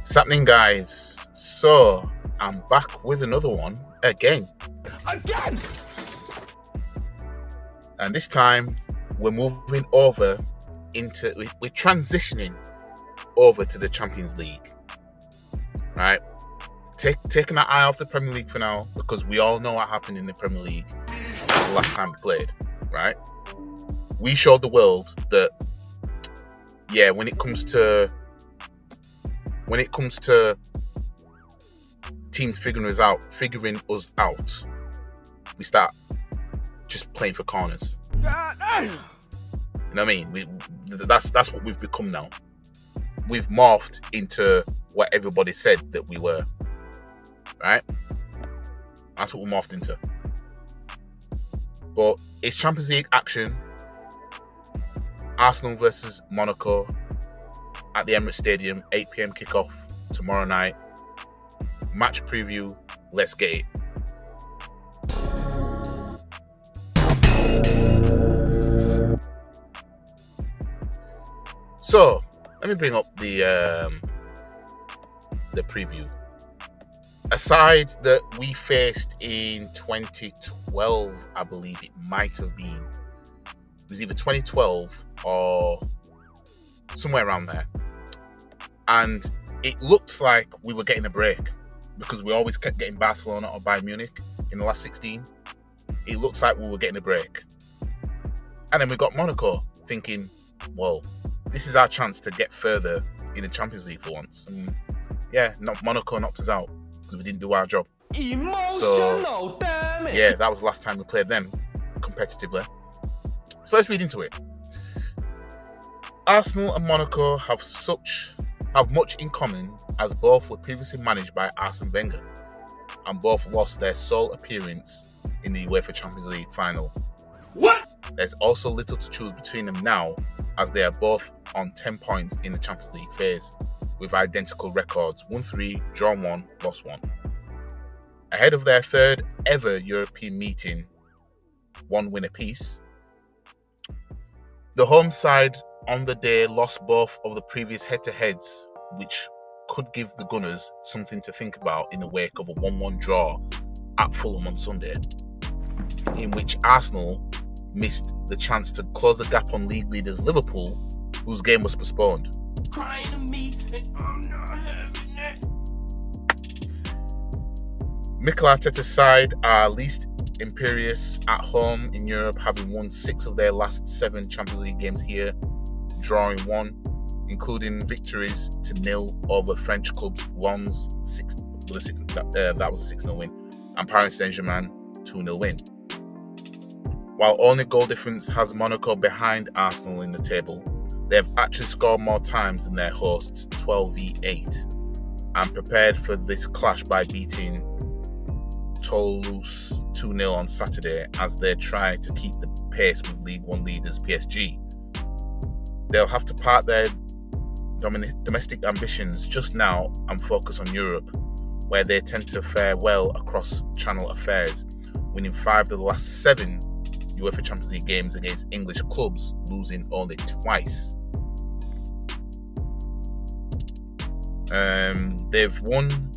What's happening, guys? So I'm back with another one again, and this time we're moving over we're transitioning over to the Champions League. Right? Taking our eye off the Premier League for now, because we all know what happened in the Premier League the last time we played. Right? We showed the world that, yeah, when it comes to teams figuring us out, we start just playing for corners. You know what I mean? That's what we've become now. We've morphed into what everybody said that we were. Right? That's what we morphed into. But it's Champions League action. Arsenal versus Monaco at the Emirates Stadium, 8 p.m. kickoff tomorrow night. Match preview. Let's get it. So let me bring up the preview. A side that we faced in 2012, I believe it might have been. It was either 2012 or somewhere around there. And it looked like we were getting a break, because we always kept getting Barcelona or Bayern Munich in the last 16. It looks like we were getting a break. And then we got Monaco, thinking, well, this is our chance to get further in the Champions League for once. And yeah, Monaco knocked us out because we didn't do our job. So yeah, that was the last time we played them competitively. So let's read into it. Arsenal and Monaco have much in common, as both were previously managed by Arsene Wenger, and both lost their sole appearance in the UEFA Champions League final. What? There's also little to choose between them now, as they are both on 10 points in the Champions League phase, with identical records: 1-3, drawn 1, lost 1. Ahead of their third ever European meeting, 1 win apiece, the home side on the day lost both of the previous head-to-heads, which could give the Gunners something to think about in the wake of a 1-1 draw at Fulham on Sunday, in which Arsenal missed the chance to close the gap on league leaders Liverpool, whose game was postponed. Crying to me and I'm not having it. Mikel Arteta's side are least imperious at home in Europe, having won 6 of their last 7 Champions League games here, drawing 1, including victories to 0 over French clubs Lens, that was a 6-0 win, and Paris Saint-Germain, 2-0 win. While only goal difference has Monaco behind Arsenal in the table, they have actually scored more times than their hosts, 12v8, and prepared for this clash by beating Toulouse 2-0 on Saturday as they try to keep the pace with League One leaders PSG. They'll have to part their domestic ambitions just now and focus on Europe, where they tend to fare well across channel affairs, winning 5 of the last 7 UEFA Champions League games against English clubs, losing only twice. They've won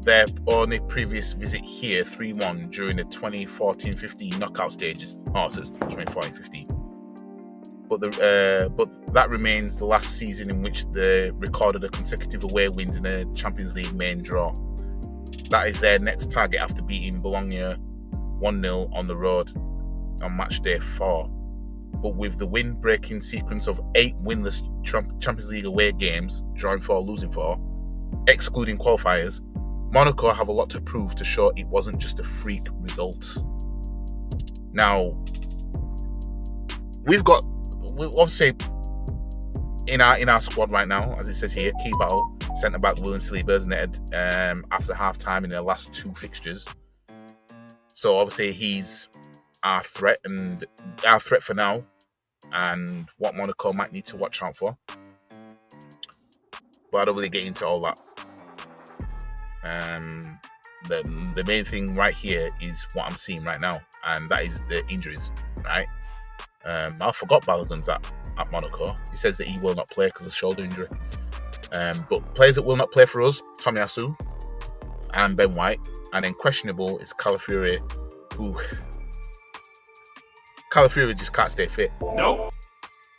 their only previous visit here 3-1 during the 2014-15 knockout stages. Oh, so it's 2014-15. But that remains the last season in which they recorded a consecutive away wins in a Champions League main draw. That is their next target after beating Bologna 1-0 on the road on match day 4. But with the win-breaking sequence of 8 winless Champions League away games, drawing 4, losing 4, excluding qualifiers, Monaco have a lot to prove to show it wasn't just a freak result. Now, we obviously in our squad right now, as it says here, key battle, centre back William Saliba netted after half time in their last 2 fixtures. So obviously he's our threat for now, and what Monaco might need to watch out for. But I don't really get into all that. The main thing right here is what I'm seeing right now, and that is the injuries, right? I forgot Balogun's at Monaco. He says that he will not play because of shoulder injury. But players that will not play for us: Tomiyasu and Ben White, and then questionable is Calafiori, who Calafiori just can't stay fit. Nope.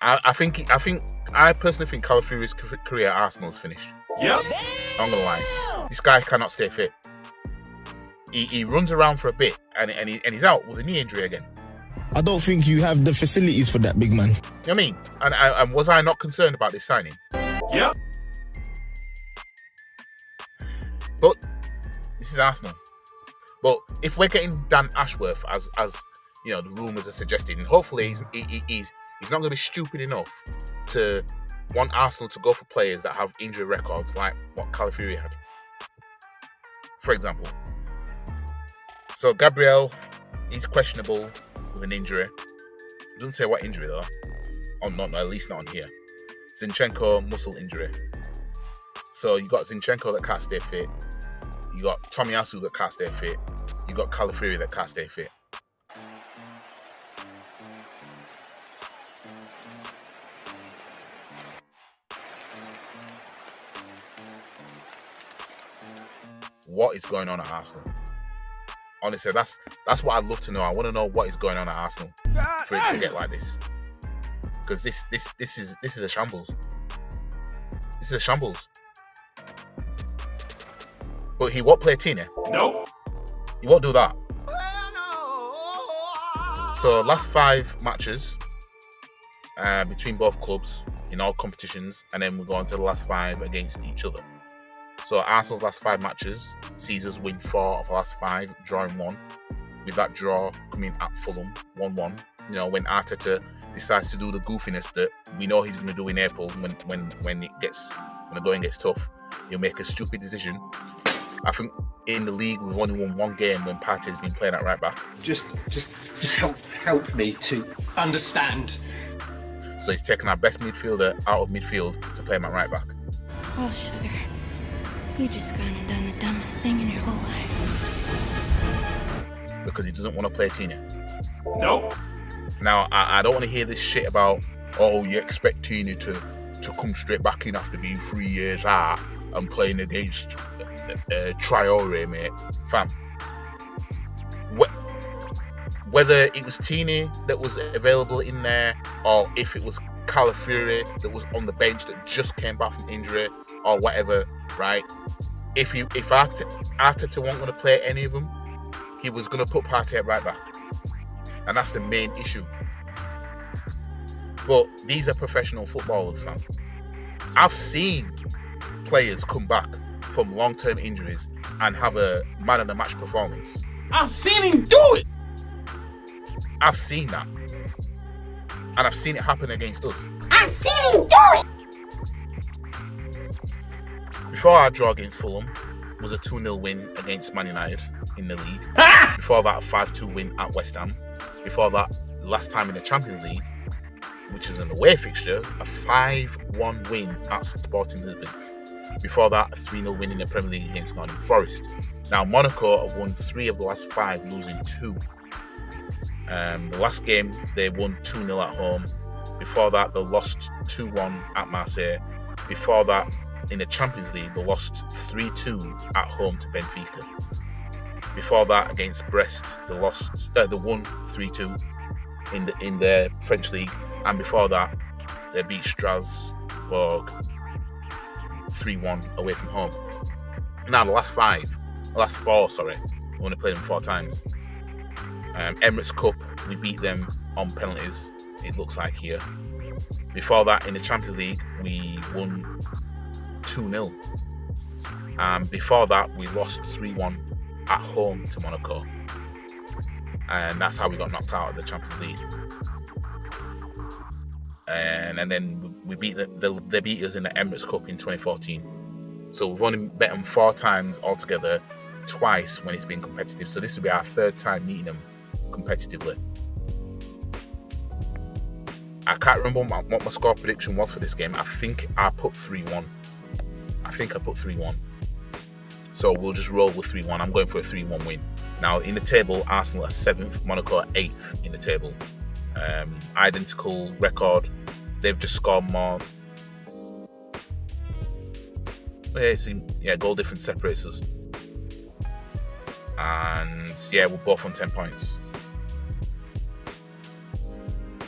I personally think Calafiori's career at Arsenal is finished. Yep. I'm gonna lie. This guy cannot stay fit. He runs around for a bit and he's out with a knee injury again. I don't think you have the facilities for that, big man. You know what I mean? And was I not concerned about this signing? Yep. But this is Arsenal. But if we're getting Dan Ashworth, as you know, the rumours are suggesting, and hopefully he's not going to be stupid enough to want Arsenal to go for players that have injury records like what Calafiori had, for example. So Gabriel, he's questionable with an injury. Doesn't say what injury though. Or not, at least not on here. Zinchenko, muscle injury. So you got Zinchenko that can't stay fit. You got Tomiyasu that can't stay fit. You got Calafiori that can't stay fit. What is going on at Arsenal? Honestly, that's what I'd love to know. I want to know what is going on at Arsenal for it to get like this. Because this is a shambles. This is a shambles. But he won't play Tina. Nope. He won't do that. So last 5 matches between both clubs in all competitions, and then we go on to the last 5 against each other. So Arsenal's last 5 matches, sees us win 4 of the last 5, drawing 1. With that draw coming at Fulham, 1-1. You know, when Arteta decides to do the goofiness that we know he's going to do in April, when the going gets tough, he'll make a stupid decision. I think in the league we've only won 1 game when Partey's been playing at right back. Just help me to understand. So he's taken our best midfielder out of midfield to play him at right back. Oh, sugar. You just kind of done the dumbest thing in your whole life. Because he doesn't want to play Tina. Nope. Now, I don't want to hear this shit about, oh, you expect Tina to come straight back in after being 3 years out and playing against Traore, mate. Fam. Whether it was Tina that was available in there, or if it was Calafiori that was on the bench that just came back from injury, or whatever, right? If Arteta wasn't going to play any of them, he was going to put Partey at right back. And that's the main issue. But these are professional footballers, fam. I've seen players come back from long-term injuries and have a man-of-the-match performance. I've seen him do it. I've seen that. And I've seen it happen against us. I've seen him do it. Before our draw against Fulham was a 2-0 win against Man United in the league. Before that, a 5-2 win at West Ham. Before that, last time in the Champions League, which is an away fixture, a 5-1 win at Sporting Lisbon. Before that, a 3-0 win in the Premier League against Nottingham Forest. Now, Monaco have won 3 of the last 5, losing 2. The last game, they won 2-0 at home. Before that, they lost 2-1 at Marseille. Before that, in the Champions League, they lost 3-2 at home to Benfica. Before that, against Brest, they won 3-2 in the French league, and before that, they beat Strasbourg 3-1 away from home. Now, the last 4, we only played them 4 times. Emirates Cup, we beat them on penalties, it looks like here. Before that, in the Champions League, we won 2-0. Before that, we lost 3-1 at home to Monaco. And that's how we got knocked out of the Champions League. And then we beat they beat us in the Emirates Cup in 2014. So we've only bet them 4 times altogether, twice when it's been competitive. So this will be our 3rd time meeting them competitively. I can't remember what my score prediction was for this game. I think I put 3-1. So we'll just roll with 3-1. I'm going for a 3-1 win. Now, in the table, Arsenal are 7th, Monaco are 8th in the table. Identical record. They've just scored more. Yeah, goal difference separates us. And yeah, we're both on 10 points.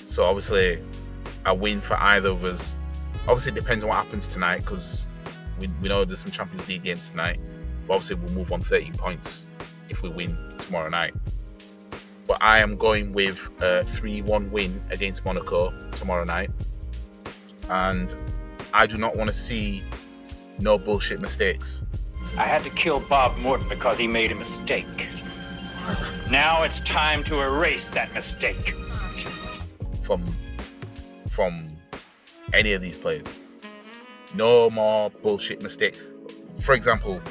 So obviously, a win for either of us. Obviously, it depends on what happens tonight, because we know there's some Champions League games tonight. But obviously, we'll move on 30 points if we win tomorrow night. But I am going with a 3-1 win against Monaco tomorrow night. And I do not want to see no bullshit mistakes. I had to kill Bob Morton because he made a mistake. Now it's time to erase that mistake. From any of these players. No more bullshit mistake. For example,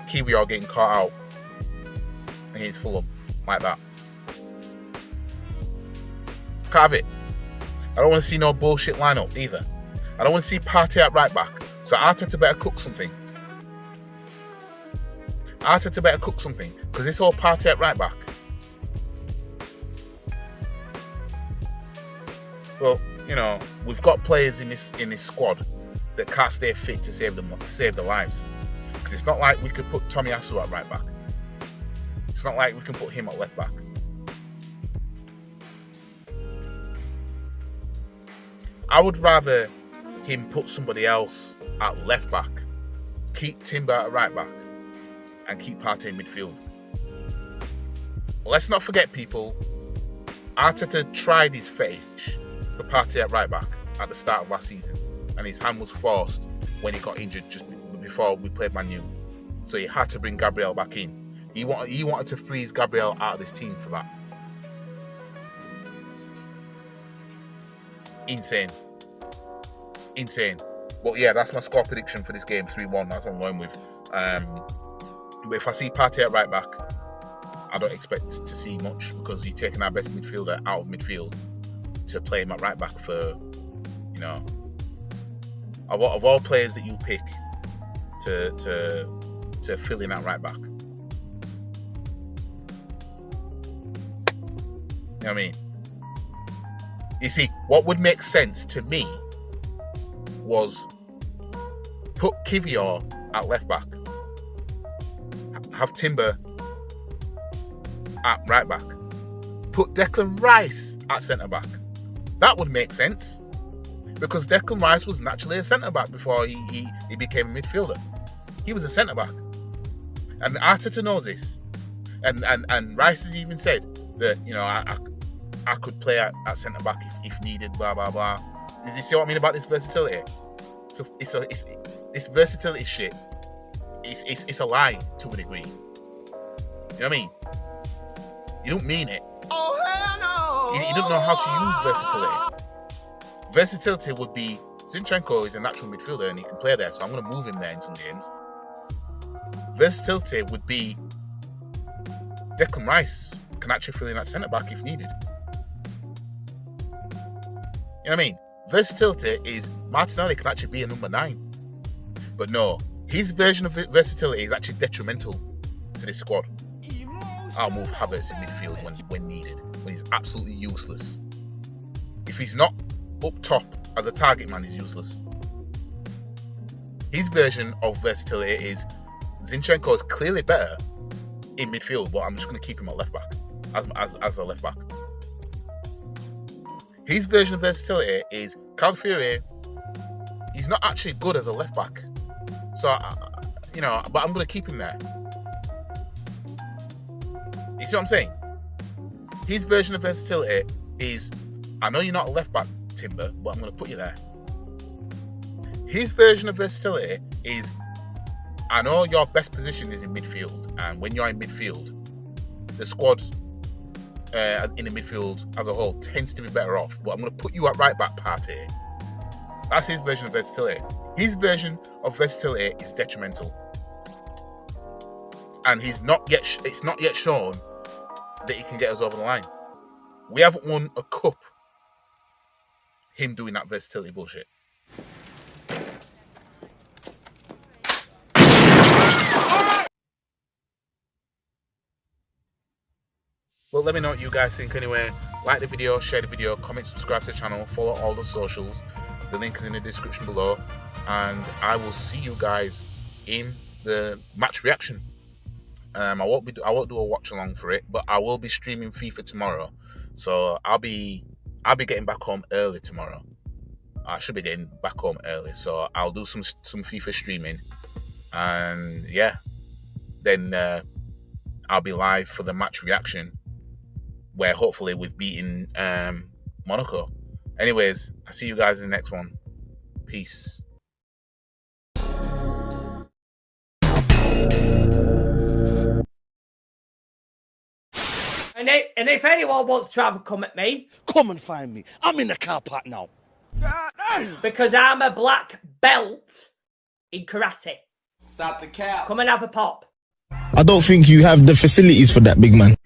Kiwior getting caught out against Fulham like that. Can't have it. I don't want to see no bullshit lineup either. I don't want to see Partey at right back. So Arteta better cook something. Because this whole Partey at right back. Well, you know, we've got players in this squad that can't stay fit to save their lives. Because it's not like we could put Tomiyasu at right back. It's not like we can put him at left back. I would rather him put somebody else at left back, keep Timber at right back, and keep Partey in midfield. Let's not forget, people, Arteta tried his fetish for Partey at right back at the start of last season, and his hand was forced when he got injured just before we played Man U. So he had to bring Gabriel back in. He wanted to freeze Gabriel out of this team for that. Insane. But yeah, that's my score prediction for this game, 3-1. That's what I'm going with. But if I see Partey at right back, I don't expect to see much, because you're taking our best midfielder out of midfield to play him at right back for, you know, of all players that you pick to fill in at right back. You know what I mean? You see, what would make sense to me was put Kiwior at left back, have Timber at right back, put Declan Rice at centre back. That would make sense, because Declan Rice was naturally a centre back before he became a midfielder. He was a centre back, and Arteta knows this, and Rice has even said that, you know, I could play at centre back if needed. Blah blah blah. Did you see what I mean about this versatility? So it's this versatility shit. It's a lie to a degree. You know what I mean? You don't mean it. Oh, hell no! You don't know how to use versatility. Versatility would be, Zinchenko is a natural midfielder and he can play there, so I'm going to move him there in some games. Versatility would be Declan Rice can actually fill in at centre back if needed. You know what I mean? Versatility is Martinelli can actually be a number 9. But no, his version of versatility is actually detrimental to this squad. I'll move Havertz in midfield when needed, when he's absolutely useless. If he's not up top as a target man, he's useless. His version of versatility is Zinchenko is clearly better in midfield, but I'm just going to keep him at left back as a left back. His version of versatility is Calafiori. He's not actually good as a left back, so you know, but I'm going to keep him there. You see what I'm saying? His version of versatility is, I know you're not a left back, Timber, but I'm going to put you there. His version of versatility is, I know your best position is in midfield, and when you're in midfield, the squad in the midfield as a whole tends to be better off, but I'm going to put you at right back, Partey. That's his version of versatility. His version of versatility is detrimental, and it's not yet shown that he can get us over the line. We haven't won a cup him doing that versatility bullshit. Well, let me know what you guys think anyway. Like the video, share the video, comment, subscribe to the channel, follow all the socials. The link is in the description below. And I will see you guys in the match reaction. I won't do a watch along for it, but I will be streaming FIFA tomorrow. So I'll be getting back home early tomorrow. I should be getting back home early, so I'll do some FIFA streaming, and yeah, then I'll be live for the match reaction, where hopefully we've beaten Monaco. Anyways, I'll see you guys in the next one. Peace. And if anyone wants to have a come at me, come and find me. I'm in the car park now. Because I'm a black belt in karate. Stop the cap. Come and have a pop. I don't think you have the facilities for that, big man.